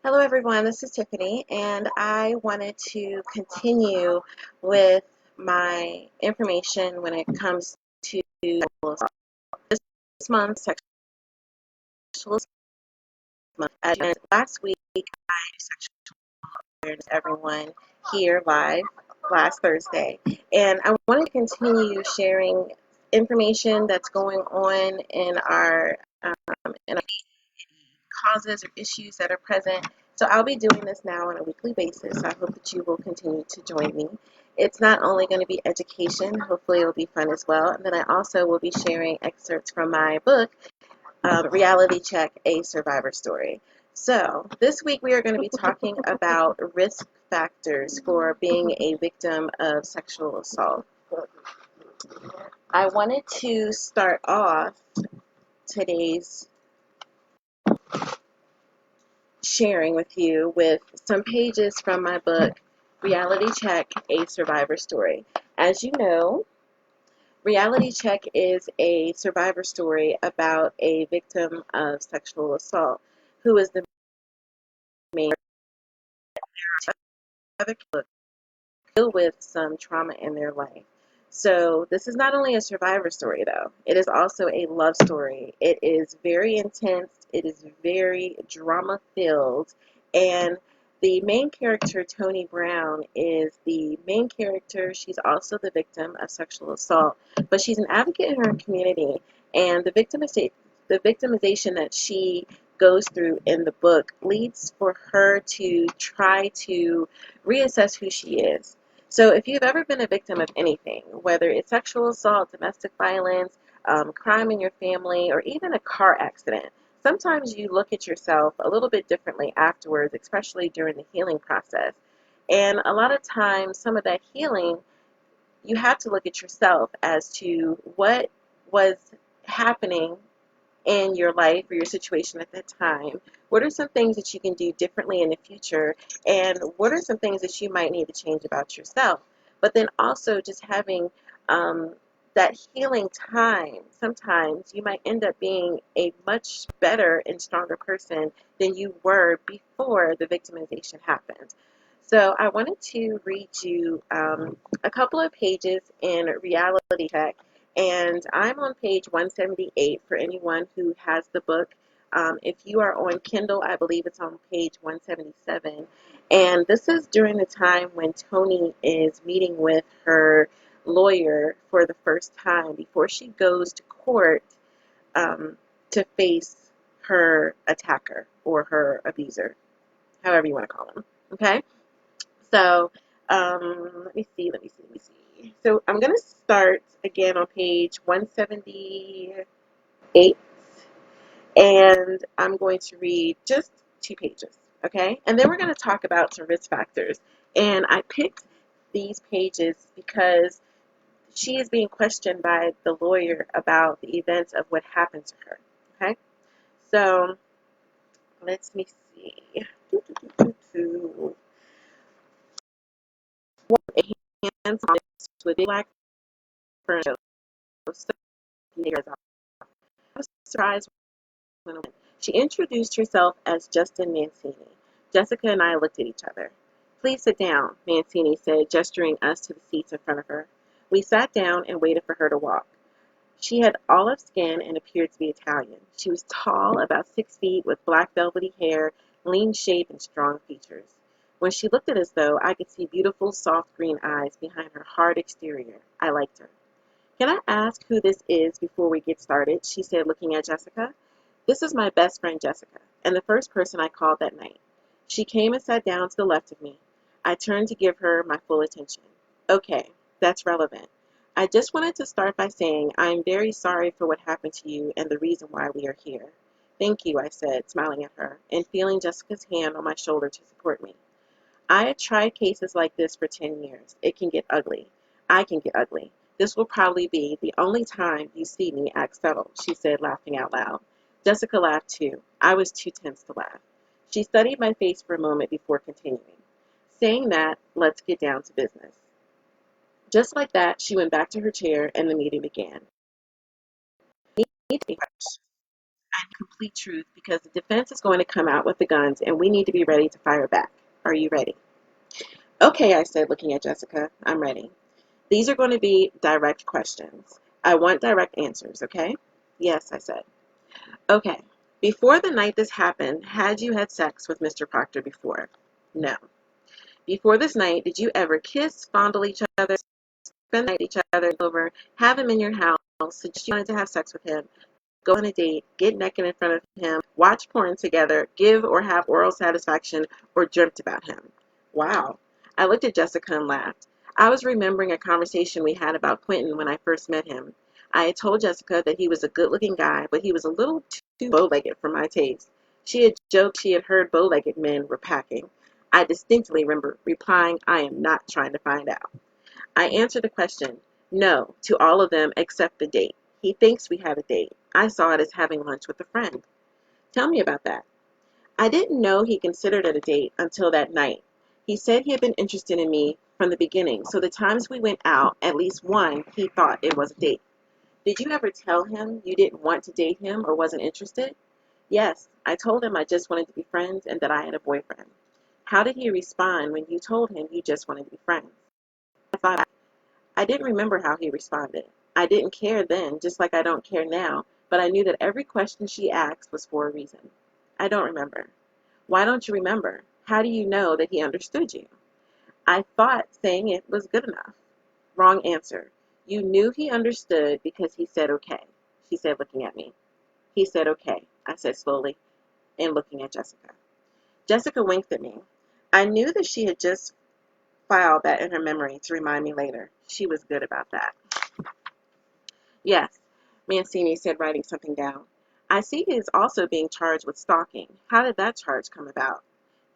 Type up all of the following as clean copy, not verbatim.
Hello, everyone. This is Tiffany, and I wanted to continue with my information when it comes to sexual assault. This month, sexual assault month. And last week, I sexual awareness everyone here live last Thursday, and I wanted to continue sharing information that's going on in our causes or issues that are present. So I'll be doing this now on a weekly basis. I hope that you will continue to join me. It's not only going to be education, hopefully it'll be fun as well. And then I also will be sharing excerpts from my book, Reality Check, A Survivor Story. So this week we are going to be talking about risk factors for being a victim of sexual assault. I wanted to start off today's sharing with you with some pages from my book, Reality Check, A Survivor Story. As you know, Reality Check is a survivor story about a victim of sexual assault who is the main other deal with some trauma in their life. So this is not only a survivor story though, it is also a love story. It is very intense, it is very drama filled, and the main character, Tony Brown, is the main character. She's also the victim of sexual assault, but she's an advocate in her community, and the victimization that she goes through in the book leads for her to try to reassess who she is. So if you've ever been a victim of anything, whether it's sexual assault, domestic violence, crime in your family, or even a car accident, sometimes you look at yourself a little bit differently afterwards, especially during the healing process. And a lot of times, some of that healing, you have to look at yourself as to what was happening in your life or your situation at that time. What are some things that you can do differently in the future? And what are some things that you might need to change about yourself? But then also just having that healing time, sometimes you might end up being a much better and stronger person than you were before the victimization happened. So I wanted to read you a couple of pages in Reality Check, and I'm on page 178 for anyone who has the book. If you are on Kindle, I believe it's on page 177. And this is during the time when Tony is meeting with her lawyer for the first time before she goes to court um, to face her attacker or her abuser, however you want to call him. Okay? So let me see. So I'm going to start again on page 178, and I'm going to read just 2 pages, okay? And then we're going to talk about some risk factors. And I picked these pages because she is being questioned by the lawyer about the events of what happened to her, okay? So let me see. Hands on with black furniture. I was surprised when she introduced herself as Justin Mancini. Jessica and I looked at each other. Please sit down, Mancini said, gesturing us to the seats in front of her. We sat down and waited for her to walk. She had olive skin and appeared to be Italian. She was tall, about 6 feet, with black velvety hair, lean shape, and strong features. When she looked at us, though, I could see beautiful, soft green eyes behind her hard exterior. I liked her. Can I ask who this is before we get started? She said, looking at Jessica. This is my best friend Jessica, and the first person I called that night. She came and sat down to the left of me. I turned to give her my full attention. Okay, that's relevant. I just wanted to start by saying I am very sorry for what happened to you and the reason why we are here. Thank you, I said, smiling at her and feeling Jessica's hand on my shoulder to support me. I had tried cases like this for 10 years. It can get ugly. I can get ugly. This will probably be the only time you see me act subtle, she said, laughing out loud. Jessica laughed too. I was too tense to laugh. She studied my face for a moment before continuing. Saying that, let's get down to business. Just like that, she went back to her chair and the meeting began. Complete truth because the defense is going to come out with the guns and we need to be ready to fire back. Are you ready? Okay, I said, looking at Jessica. I'm ready. These are going to be direct questions. I want direct answers, okay? Yes, I said. Okay. Before the night this happened, had you had sex with Mr. Proctor before? No. Before this night, did you ever kiss, fondle each other, spend the night with each other over, have him in your house, suggest you wanted to have sex with him, go on a date, get naked in front of him, watch porn together, give or have oral satisfaction, or dreamt about him? Wow. I looked at Jessica and laughed. I was remembering a conversation we had about Quentin when I first met him. I had told Jessica that he was a good-looking guy, but he was a little too bow-legged for my taste. She had joked she had heard bow-legged men were packing. I distinctly remember replying, I am not trying to find out. I answered the question, no, to all of them except the date. He thinks we had a date. I saw it as having lunch with a friend. Tell me about that. I didn't know he considered it a date until that night. He said he had been interested in me from the beginning, so the times we went out, at least one, he thought it was a date. Did you ever tell him you didn't want to date him or wasn't interested? Yes, I told him I just wanted to be friends and that I had a boyfriend. How did he respond when you told him you just wanted to be friends? I thought I didn't remember how he responded. I didn't care then, just like I don't care now, but I knew that every question she asked was for a reason. I don't remember. Why don't you remember? How do you know that he understood you? I thought saying it was good enough. Wrong answer. You knew he understood because he said okay, she said, looking at me. He said okay, I said slowly, and looking at Jessica. Jessica winked at me. I knew that she had just filed that in her memory to remind me later. She was good about that. Yes, Mancini said, writing something down. I see he is also being charged with stalking. How did that charge come about?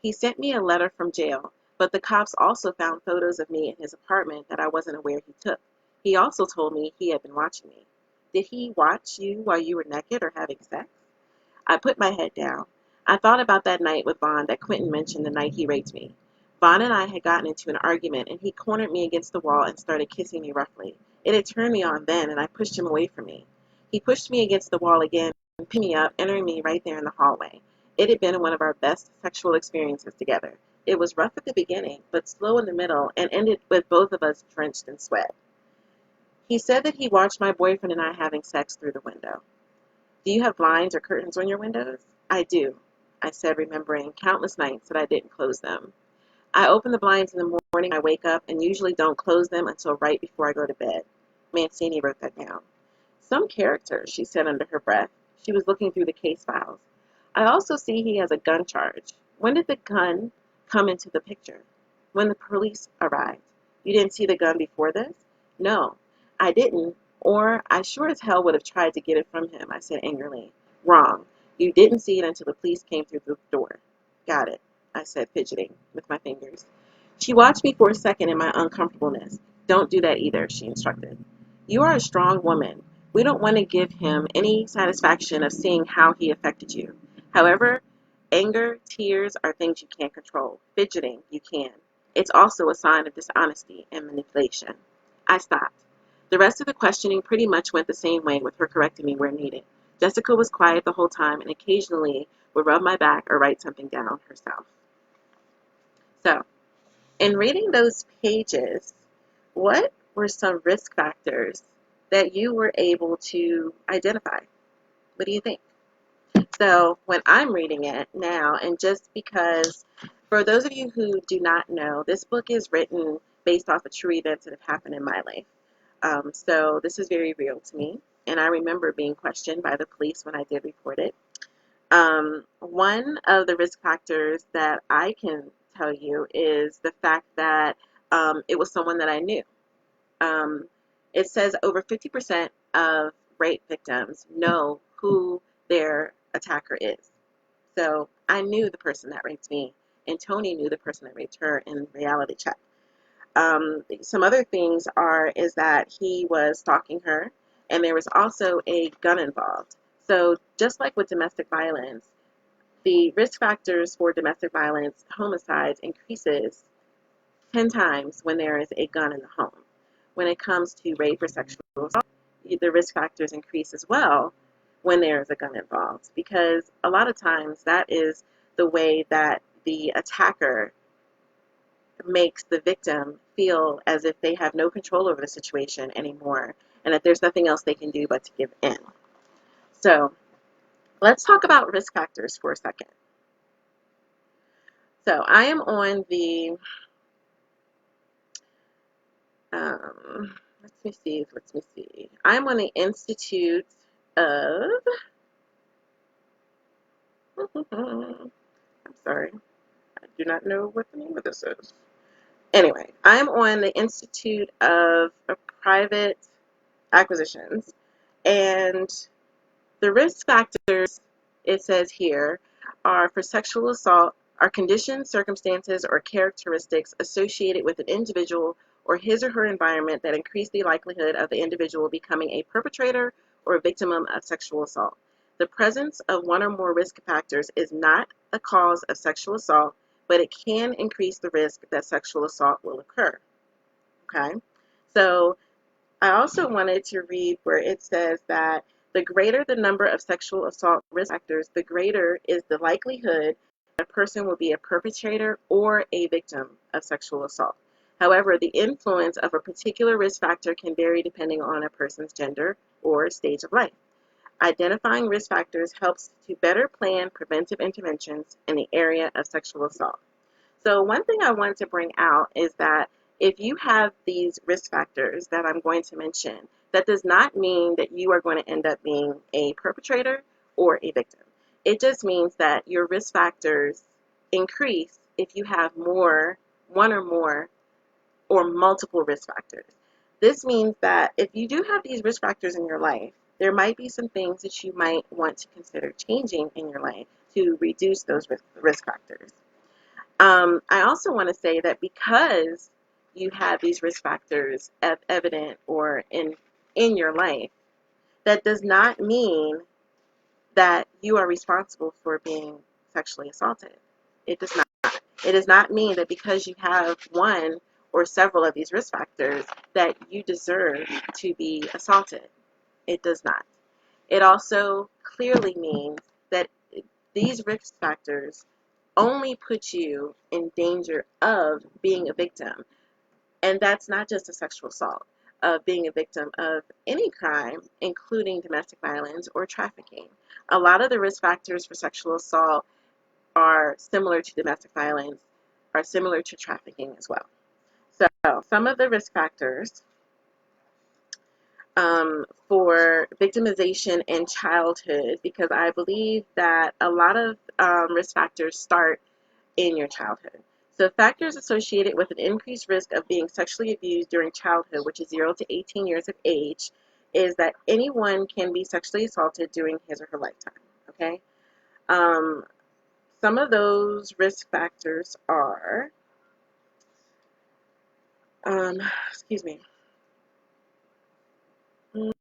He sent me a letter from jail, but the cops also found photos of me in his apartment that I wasn't aware he took. He also told me he had been watching me. Did he watch you while you were naked or having sex? I put my head down. I thought about that night with Vaughn that Quentin mentioned the night he raped me. Vaughn and I had gotten into an argument, and he cornered me against the wall and started kissing me roughly. It had turned me on then, and I pushed him away from me. He pushed me against the wall again and picked me up, entering me right there in the hallway. It had been one of our best sexual experiences together. It was rough at the beginning, but slow in the middle, and ended with both of us drenched in sweat. He said that he watched my boyfriend and I having sex through the window. Do you have blinds or curtains on your windows? I do, I said, remembering countless nights that I didn't close them. I open the blinds in the morning when I wake up and usually don't close them until right before I go to bed. Mancini wrote that down. Some character, she said under her breath. She was looking through the case files. I also see he has a gun charge. When did the gun come into the picture? When the police arrived. You didn't see the gun before this? No, I didn't, or I sure as hell would have tried to get it from him, I said angrily. Wrong. You didn't see it until the police came through the door. Got it, I said, fidgeting with my fingers. She watched me for a second in my uncomfortableness. Don't do that either, she instructed. You are a strong woman. We don't want to give him any satisfaction of seeing how he affected you. However, anger, tears are things you can't control. Fidgeting, you can. It's also a sign of dishonesty and manipulation. I stopped. The rest of the questioning pretty much went the same way, with her correcting me where needed. Jessica was quiet the whole time and occasionally would rub my back or write something down herself. So, in reading those pages, what were some risk factors that you were able to identify? What do you think? So when I'm reading it now, and just because, for those of you who do not know, this book is written based off of true events that have happened in my life. So this is very real to me, and I remember being questioned by the police when I did report it. One of the risk factors that I can tell you is the fact that it was someone that I knew. Um, it says over 50% of rape victims know who their attacker is. So I knew the person that raped me, and Tony knew the person that raped her in reality check. Some other things is that he was stalking her, and there was also a gun involved. So just like with domestic violence, the risk factors for domestic violence, homicides, increases 10 times when there is a gun in the home. When it comes to rape or sexual assault, the risk factors increase as well when there is a gun involved, because a lot of times that is the way that the attacker makes the victim feel as if they have no control over the situation anymore and that there's nothing else they can do but to give in. So let's talk about risk factors for a second. So I am on the, let me see. I'm on the Institute of, I'm sorry, I do not know what the name of this is. Anyway, I'm on the Institute of Private Acquisitions, and the risk factors, it says here, are for sexual assault are conditions, circumstances, or characteristics associated with an individual or his or her environment that increase the likelihood of the individual becoming a perpetrator or a victim of sexual assault. The presence of one or more risk factors is not the cause of sexual assault, but it can increase the risk that sexual assault will occur. Okay? So I also wanted to read where it says that the greater the number of sexual assault risk factors, the greater is the likelihood that a person will be a perpetrator or a victim of sexual assault. However, the influence of a particular risk factor can vary depending on a person's gender or stage of life. Identifying risk factors helps to better plan preventive interventions in the area of sexual assault. So one thing I want to bring out is that if you have these risk factors that I'm going to mention, that does not mean that you are going to end up being a perpetrator or a victim. It just means that your risk factors increase if you have one or multiple risk factors. This means that if you do have these risk factors in your life, there might be some things that you might want to consider changing in your life to reduce those risk factors. I also want to say that because you have these risk factors evident or in your life, that does not mean that you are responsible for being sexually assaulted. It does not. It does not mean that because you have one or several of these risk factors that you deserve to be assaulted. It does not. It also clearly means that these risk factors only put you in danger of being a victim. And that's not just a sexual assault, of being a victim of any crime, including domestic violence or trafficking. A lot of the risk factors for sexual assault are similar to domestic violence, are similar to trafficking as well. So some of the risk factors for victimization in childhood, because I believe that a lot of risk factors start in your childhood. So factors associated with an increased risk of being sexually abused during childhood, which is 0 to 18 years of age, is that anyone can be sexually assaulted during his or her lifetime. Okay? Um, some of those risk factors are, excuse me. Ooh.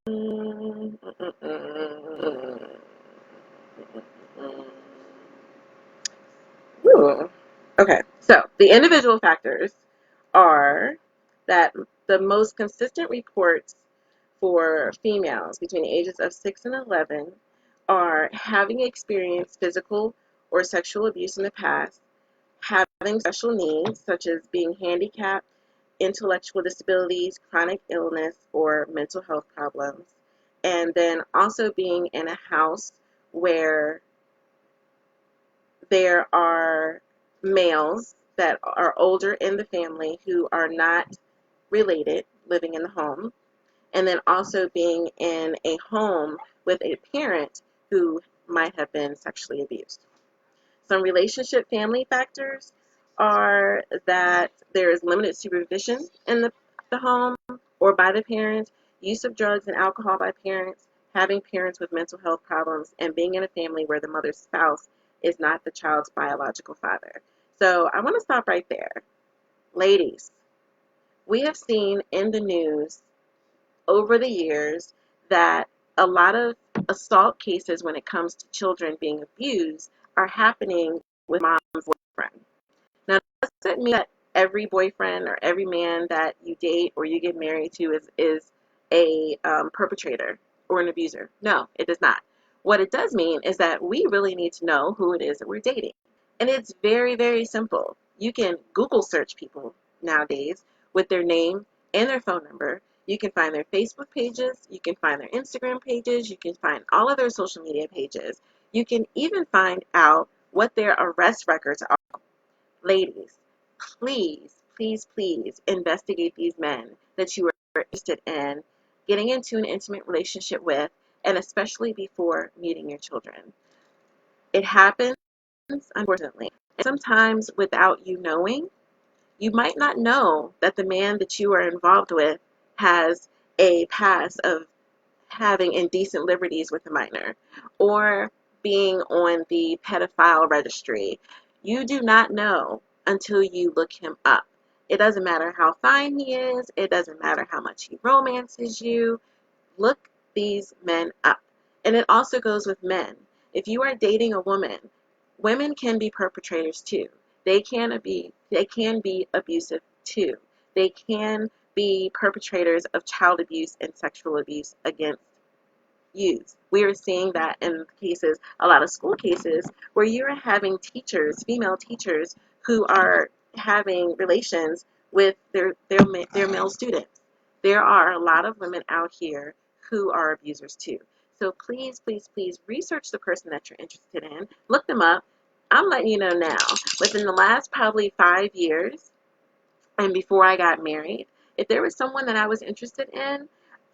Okay, so the individual factors are that the most consistent reports for females between the ages of 6 and 11 are having experienced physical or sexual abuse in the past, having special needs such as being handicapped, intellectual disabilities, chronic illness, or mental health problems, and then also being in a house where there are males that are older in the family who are not related living in the home, and then also being in a home with a parent who might have been sexually abused. Some relationship family factors are that there is limited supervision in the home or by the parents, use of drugs and alcohol by parents, having parents with mental health problems, and being in a family where the mother's spouse is not the child's biological father. So I want to stop right there. Ladies, we have seen in the news over the years that a lot of assault cases when it comes to children being abused are happening with mom's boyfriend. Now, that doesn't mean that every boyfriend or every man that you date or you get married to is a perpetrator or an abuser. No, it does not. What it does mean is that we really need to know who it is that we're dating. And it's very, very simple. You can Google search people nowadays with their name and their phone number. You can find their Facebook pages. You can find their Instagram pages. You can find all of their social media pages. You can even find out what their arrest records are. Ladies, please, please, please investigate these men that you are interested in getting into an intimate relationship with, and especially before meeting your children. It happens, unfortunately. And sometimes without you knowing, you might not know that the man that you are involved with has a past of having indecent liberties with a minor or being on the pedophile registry. You do not know until you look him up. It doesn't matter how fine he is, it doesn't matter how much he romances you. Look these men up. And it also goes with men. If you are dating a woman, women can be perpetrators too. They can be abusive too. They can be perpetrators of child abuse and sexual abuse against youth. We are seeing that in cases, a lot of school cases, where you're having teachers, female teachers, who are having relations with their male students. There are a lot of women out here who are abusers too. So please, please, please research the person that you're interested in. Look them up. I'm letting you know now, within the last probably 5 years and before I got married, if there was someone that I was interested in,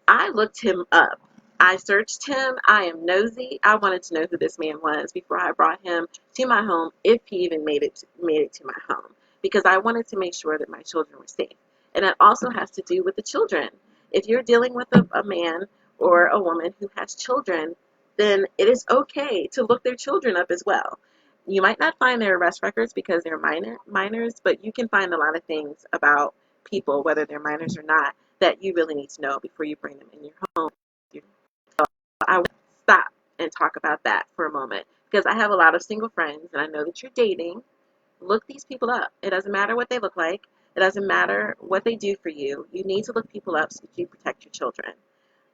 I looked him up. I searched him. I am nosy. I wanted to know who this man was before I brought him to my home, if he even made it to my home, because I wanted to make sure that my children were safe. And that also has to do with the children. If you're dealing with a man or a woman who has children, then it is okay to look their children up as well. You might not find their arrest records because they're minors, but you can find a lot of things about people, whether they're minors or not, that you really need to know before you bring them in your home. I want to stop and talk about that for a moment, because I have a lot of single friends and I know that you're dating. Look these people up. It doesn't matter what they look like. It doesn't matter what they do for you. You need to look people up so that you protect your children.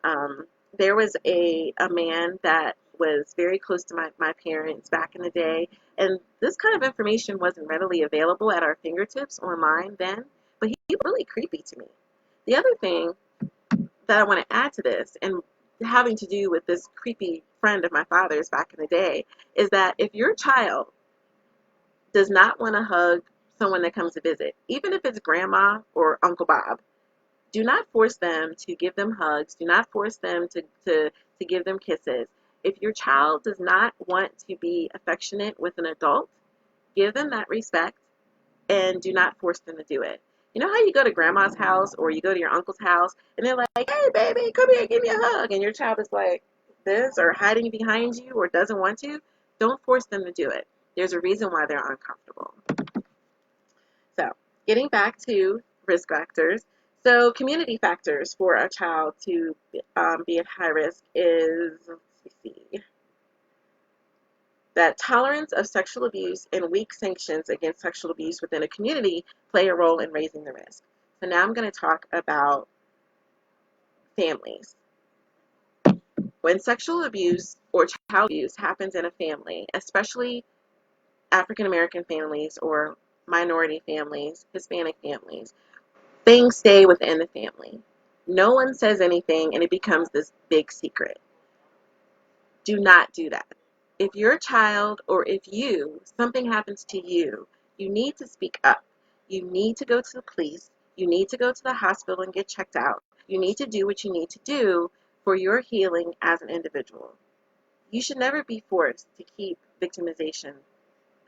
Um, there was a man that was very close to my parents back in the day, and this kind of information wasn't readily available at our fingertips online then, but he was really creepy to me. The other thing that I want to add to this, and having to do with this creepy friend of my father's back in the day, is that if your child does not want to hug someone that comes to visit, even if it's grandma or Uncle Bob, do not force them to give them hugs. Do not force them to give them kisses. If your child does not want to be affectionate with an adult, give them that respect and do not force them to do it. You know how you go to grandma's house or you go to your uncle's house and they're like, hey, baby, come here, give me a hug. And your child is like this or hiding behind you or doesn't want to. Don't force them to do it. There's a reason why they're uncomfortable. So, getting back to risk factors. So, community factors for a child to be at high risk is, let's see, that tolerance of sexual abuse and weak sanctions against sexual abuse within a community play a role in raising the risk. So now I'm going to talk about families. When sexual abuse or child abuse happens in a family, especially African American families or minority families, Hispanic families, things stay within the family. No one says anything and it becomes this big secret. Do not do that. If your child or if something happens to you, you need to speak up. You need to go to the police. You need to go to the hospital and get checked out. You need to do what you need to do for your healing as an individual. You should never be forced to keep victimization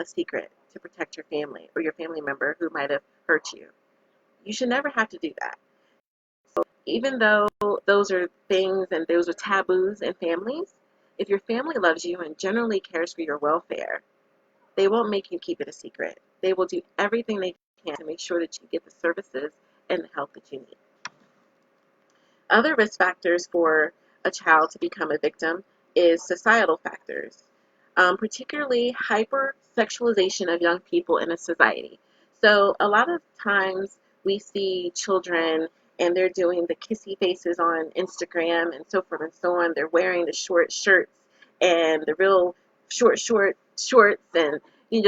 a secret to protect your family or your family member who might have hurt you. You should never have to do that. Even though those are things and those are taboos in families, if your family loves you and generally cares for your welfare, they won't make you keep it a secret. They will do everything they can to make sure that you get the services and the help that you need. Other risk factors for a child to become a victim is societal factors, particularly hypersexualization of young people in a society. So a lot of times we see children and they're doing the kissy faces on Instagram and so forth and so on. They're wearing the short shirts and the real shorts, and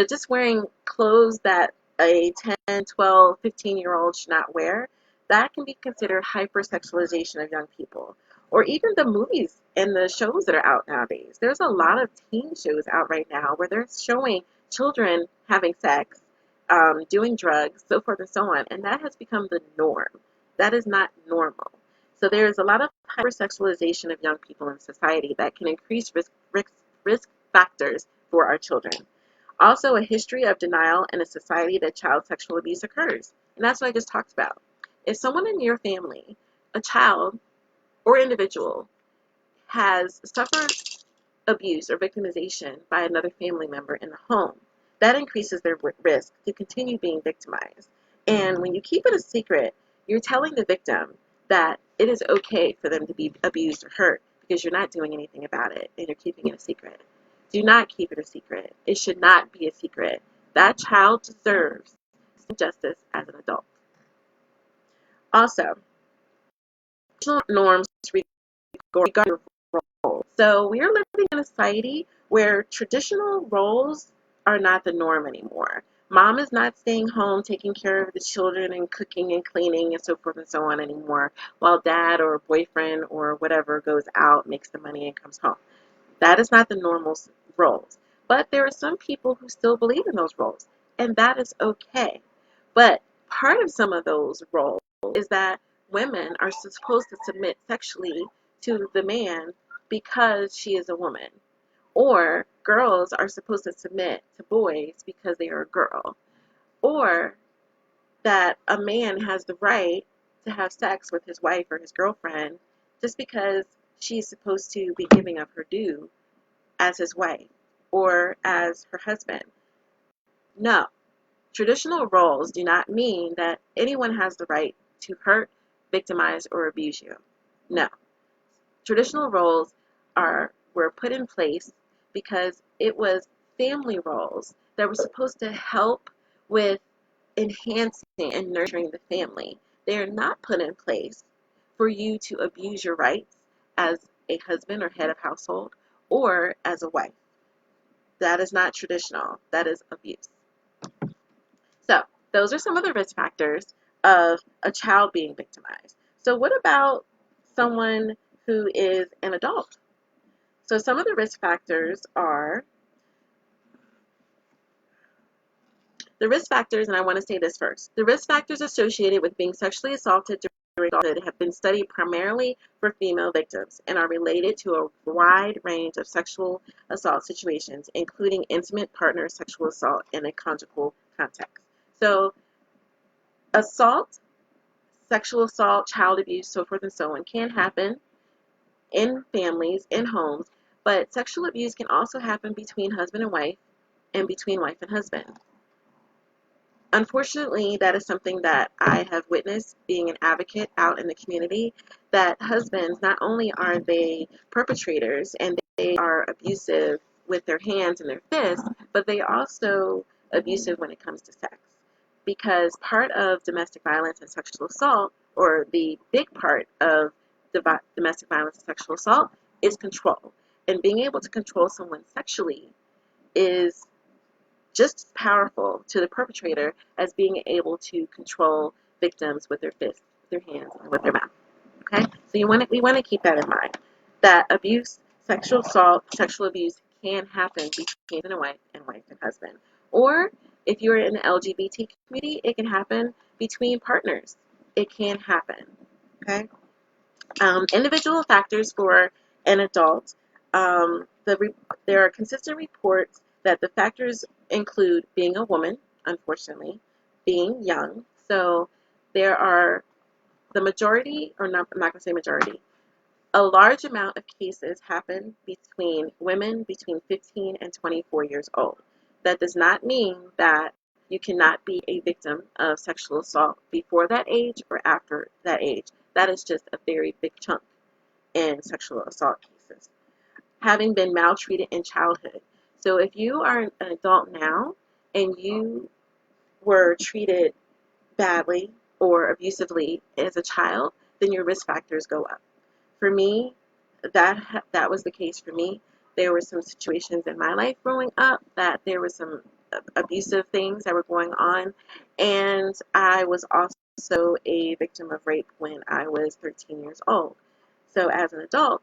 just wearing clothes that a 10, 12, 15-year-old should not wear, that can be considered hypersexualization of young people. Or even the movies and the shows that are out nowadays. There's a lot of teen shows out right now where they're showing children having sex, doing drugs, so forth and so on, and that has become the norm. That is not normal. So there's a lot of hypersexualization of young people in society that can increase risk factors for our children. Also, a history of denial in a society that child sexual abuse occurs. And that's what I just talked about. If someone in your family, a child or individual, has suffered abuse or victimization by another family member in the home, that increases their risk to continue being victimized. And when you keep it a secret, you're telling the victim that it is okay for them to be abused or hurt because you're not doing anything about it and you're keeping it a secret. Do not keep it a secret. It should not be a secret. That child deserves justice as an adult. Also, norms regarding roles. So we are living in a society where traditional roles are not the norm anymore. Mom is not staying home taking care of the children and cooking and cleaning and so forth and so on anymore, while dad or boyfriend or whatever goes out, makes the money, and comes home. That is not the normal roles. But there are some people who still believe in those roles, and that is okay. But part of some of those roles is that women are supposed to submit sexually to the man because she is a woman. Or girls are supposed to submit to boys because they are a girl. Or that a man has the right to have sex with his wife or his girlfriend just because she's supposed to be giving up her due as his wife or as her husband. No. Traditional roles do not mean that anyone has the right to hurt, victimize, or abuse you. No. Traditional roles were put in place because it was family roles that were supposed to help with enhancing and nurturing the family. They are not put in place for you to abuse your rights as a husband or head of household or as a wife. That is not traditional. That is abuse. So those are some of the risk factors of a child being victimized. So what about someone who is an adult? So some of the risk factors are and I want to say this first. The risk factors associated with being sexually assaulted have been studied primarily for female victims and are related to a wide range of sexual assault situations, including intimate partner sexual assault in a conjugal context. So assault, sexual assault, child abuse, so forth and so on can happen in families, in homes, but sexual abuse can also happen between husband and wife and between wife and husband. Unfortunately, that is something that I have witnessed being an advocate out in the community, that husbands, not only are they perpetrators and they are abusive with their hands and their fists, but they are also abusive when it comes to sex. Because part of domestic violence and sexual assault, or the big part of domestic violence and sexual assault, is control. And being able to control someone sexually is just as powerful to the perpetrator as being able to control victims with their fists, with their hands, and with their mouth. Okay? So we want to keep that in mind. That abuse, sexual assault, sexual abuse can happen between a wife and husband. Or if you're in the LGBT community, it can happen between partners. It can happen. Okay? Individual factors for an adult. There are consistent reports that the factors include being a woman, unfortunately, being young. So there are the majority, or not, I'm not going to say majority, a large amount of cases happen between women between 15 and 24 years old. That does not mean that you cannot be a victim of sexual assault before that age or after that age. That is just a very big chunk in sexual assault cases. Having been maltreated in childhood. So if you are an adult now and you were treated badly or abusively as a child, then your risk factors go up. For me, that was the case for me there were some situations in my life growing up that there were some abusive things that were going on, and I was also a victim of rape when I was 13 years old. So as an adult,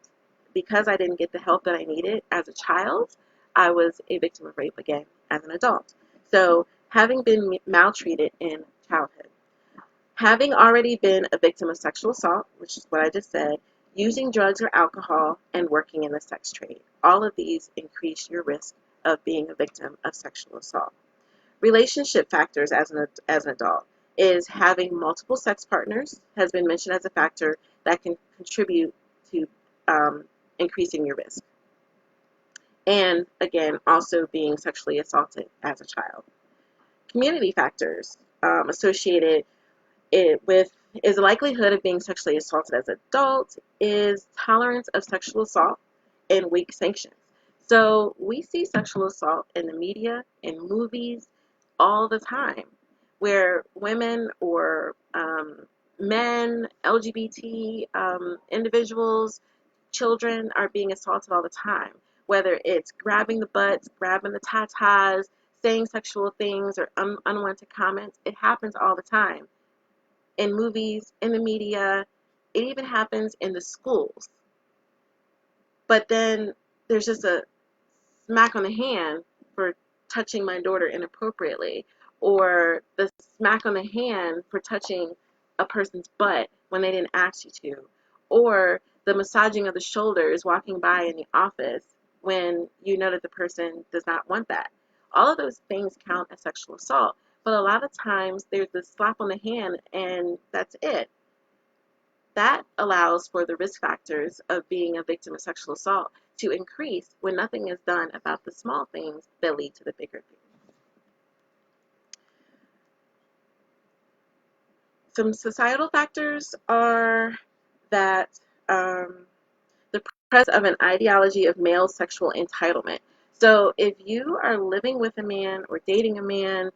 because I didn't get the help that I needed as a child, I was a victim of rape again as an adult. So having been maltreated in childhood, having already been a victim of sexual assault, which is what I just said, using drugs or alcohol, and working in the sex trade. All of these increase your risk of being a victim of sexual assault. Relationship factors as an adult is having multiple sex partners has been mentioned as a factor that can contribute to increasing your risk. And again, also being sexually assaulted as a child. Community factors associated it with is the likelihood of being sexually assaulted as an adult is tolerance of sexual assault and weak sanctions. So we see sexual assault in the media, in movies, all the time, where women or men, LGBT individuals, children are being assaulted all the time, whether it's grabbing the butts, grabbing the tatas, saying sexual things or unwanted comments. It happens all the time in movies, in the media. It even happens in the schools. But then there's just a smack on the hand for touching my daughter inappropriately, or the smack on the hand for touching a person's butt when they didn't ask you to, or the massaging of the shoulders walking by in the office when you know that the person does not want that. All of those things count as sexual assault, but a lot of times there's this slap on the hand and that's it. That allows for the risk factors of being a victim of sexual assault to increase when nothing is done about the small things that lead to the bigger things. Some societal factors are that the presence of an ideology of male sexual entitlement. So if you are living with a man or dating a man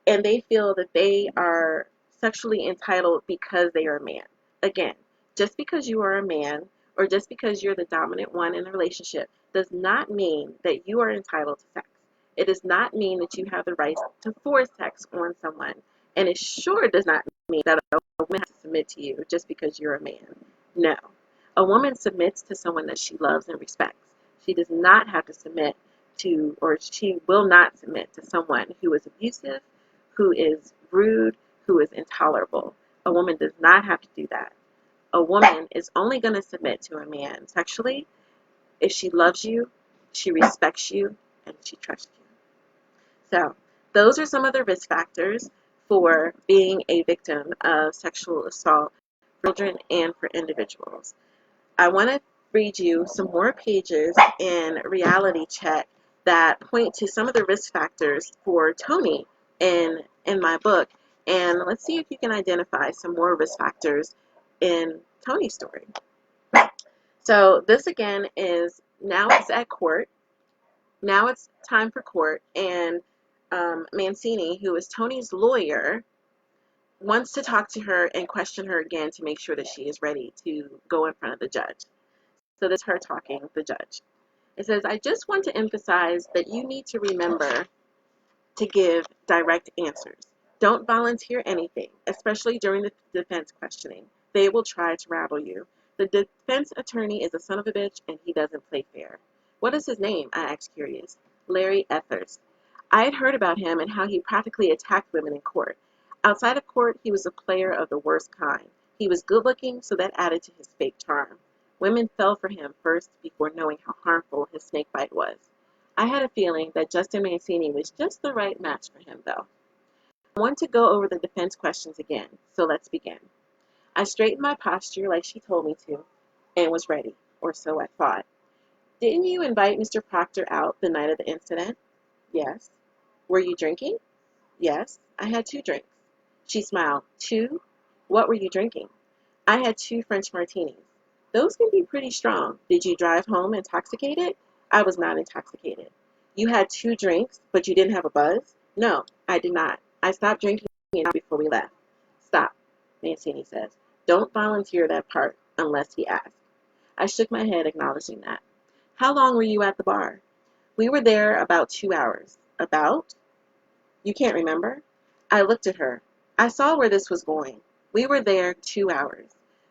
and they feel that they are sexually entitled because they are a man. Again, just because you are a man or just because you're the dominant one in a relationship does not mean that you are entitled to sex. It does not mean that you have the right to force sex on someone. And it sure does not mean that a woman has to submit to you just because you're a man. No. A woman submits to someone that she loves and respects. She does not have to submit to, or she will not submit to someone who is abusive, who is rude, who is intolerable. A woman does not have to do that. A woman is only going to submit to a man sexually if she loves you, she respects you, and she trusts you. So, those are some of the risk factors for being a victim of sexual assault for children and for individuals. I want to read you some more pages in Reality Check that point to some of the risk factors for Tony in my book. And let's see if you can identify some more risk factors in Tony's story. So this again is now it's at court. Now it's time for court. And Mancini, who is Tony's lawyer, wants to talk to her and question her again to make sure that she is ready to go in front of the judge. So this is her talking, the judge. It says, I just want to emphasize that you need to remember to give direct answers. Don't volunteer anything, especially during the defense questioning. They will try to rattle you. The defense attorney is a son of a bitch and he doesn't play fair. What is his name? I asked curious. Larry Ethers. I had heard about him and how he practically attacked women in court. Outside of court, he was a player of the worst kind. He was good looking, so that added to his fake charm. Women fell for him first before knowing how harmful his snakebite was. I had a feeling that Justin Mancini was just the right match for him, though. I want to go over the defense questions again, so let's begin. I straightened my posture like she told me to, and was ready, or so I thought. Didn't you invite Mr. Proctor out the night of the incident? Yes. Were you drinking? Yes. I had 2 drinks. She smiled. 2? What were you drinking? I had 2 French martinis. Those can be pretty strong. Did you drive home intoxicated? I was not intoxicated. You had 2 drinks, but you didn't have a buzz? No, I did not. I stopped drinking an hour before we left. Stop, Mancini says. Don't volunteer that part unless he asks. I shook my head, acknowledging that. How long were you at the bar? We were there about 2 hours. About? You can't remember? I looked at her. I saw where this was going. We were there 2 hours.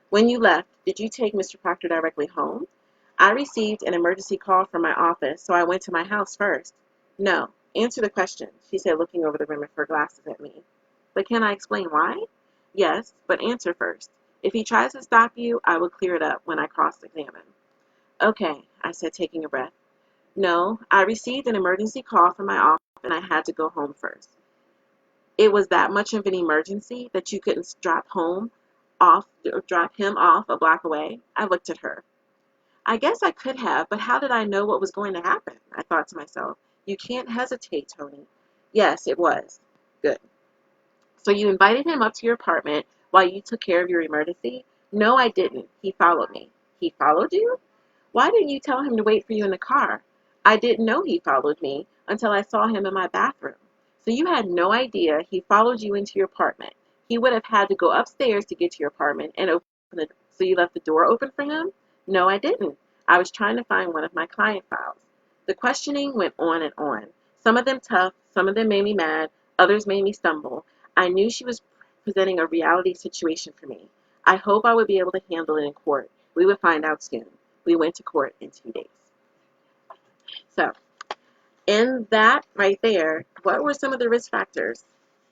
When you left, did you take Mr. Proctor directly home? I received an emergency call from my office, so I went to my house first. No. Answer the question, she said, looking over the rim of her glasses at me. But can I explain why? Yes, but answer first. If he tries to stop you, I will clear it up when I cross-examine. Okay, I said, taking a breath. No, I received an emergency call from my office and I had to go home first. It was that much of an emergency that you couldn't drop him off a block away? I looked at her. I guess I could have, but how did I know what was going to happen? I thought to myself. You can't hesitate, Tony. Yes, it was. Good. So you invited him up to your apartment while you took care of your emergency? No, I didn't. He followed me. He followed you? Why didn't you tell him to wait for you in the car? I didn't know he followed me until I saw him in my bathroom. So you had no idea he followed you into your apartment. He would have had to go upstairs to get to your apartment and open the door. So you left the door open for him? No, I didn't. I was trying to find one of my client files. The questioning went on and on. Some of them tough, some of them made me mad, others made me stumble. I knew she was presenting a reality situation for me. I hope I would be able to handle it in court. We would find out soon. We went to court in 2 days. So, in that right there, what were some of the risk factors?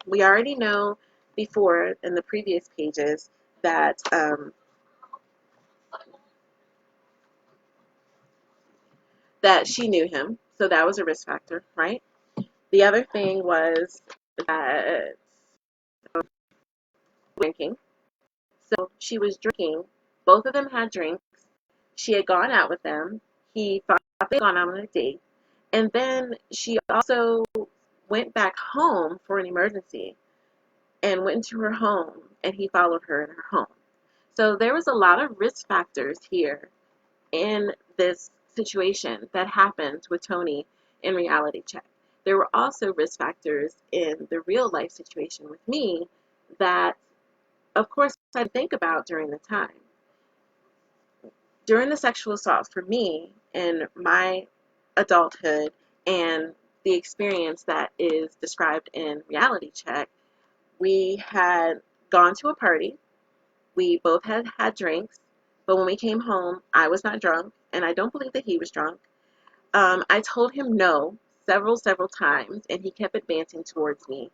We already know before in the previous pages that that she knew him, so that was a risk factor, right? The other thing was that drinking. So she was drinking. Both of them had drinks. She had gone out with them. He thought they'd gone out on a date. And then she also went back home for an emergency and went into her home, and he followed her in her home. So there was a lot of risk factors here in this situation that happened with Tony in Reality Check. There were also risk factors in the real life situation with me that, of course, I think about during the time. During the sexual assault for me in my adulthood and the experience that is described in Reality Check, we had gone to a party. We both had had drinks, but when we came home, I was not drunk, and I don't believe that he was drunk. I told him no several times, and he kept advancing towards me.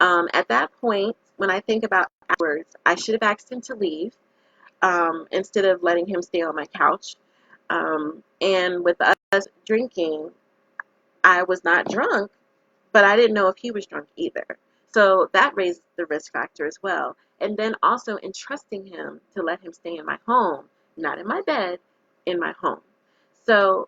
At that point, when I think about afterwards, I should have asked him to leave instead of letting him stay on my couch. And with us drinking, I was not drunk, but I didn't know if he was drunk either. So that raised the risk factor as well. And then also entrusting him to let him stay in my home, not in my bed, in my home. So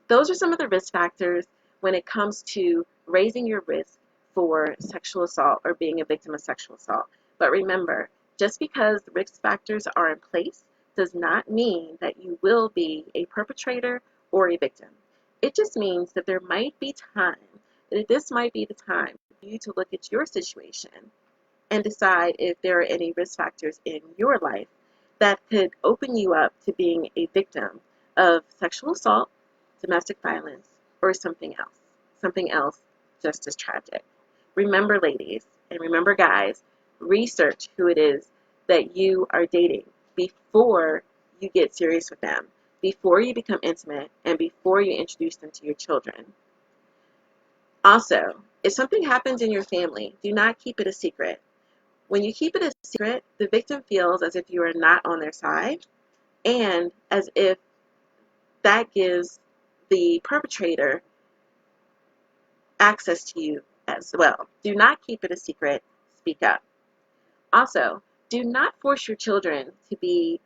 those are some of the risk factors when it comes to raising your risk for sexual assault or being a victim of sexual assault. But remember, just because the risk factors are in place does not mean that you will be a perpetrator or a victim. It just means that there might be time, that this might be the time for you to look at your situation and decide if there are any risk factors in your life that could open you up to being a victim of sexual assault, domestic violence, or something else just as tragic. Remember, ladies, and remember, guys, research who it is that you are dating before you get serious with them, before you become intimate, and before you introduce them to your children. Also, if something happens in your family, do not keep it a secret. When you keep it a secret, the victim feels as if you are not on their side and as if that gives the perpetrator access to you as well. Do not keep it a secret. Speak up. Also, do not force your children to be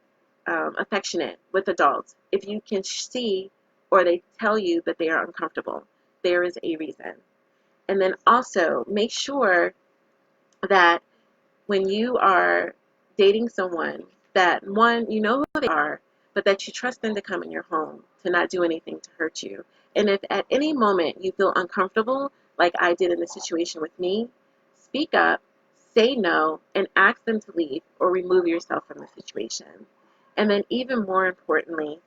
affectionate with adults if you can see or they tell you that they are uncomfortable. There is a reason. And then also make sure that when you are dating someone, that one, you know who they are, but that you trust them to come in your home, to not do anything to hurt you. And if at any moment you feel uncomfortable, like I did in the situation with me, speak up, say no, and ask them to leave or remove yourself from the situation. And then even more importantly,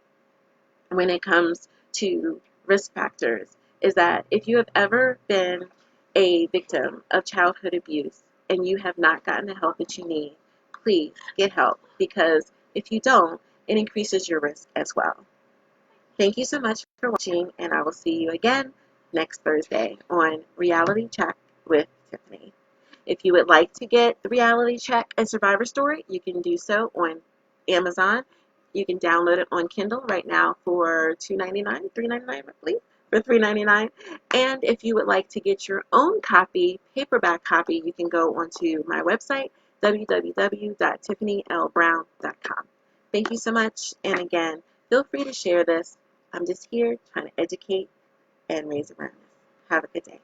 when it comes to risk factors is that if you have ever been a victim of childhood abuse and you have not gotten the help that you need, please get help, because if you don't, it increases your risk as well. Thank you so much for watching, and I will see you again next Thursday on Reality Check with Tiffany. If you would like to get the Reality Check and Survivor Story, you can do so on Amazon. You can download it on Kindle right now for $2.99, $3.99, I believe, for $3.99. And if you would like to get your own copy, paperback copy, you can go onto my website, www.tiffanylbrown.com. Thank you so much, and again, feel free to share this. I'm just here trying to educate and raise awareness. Have a good day.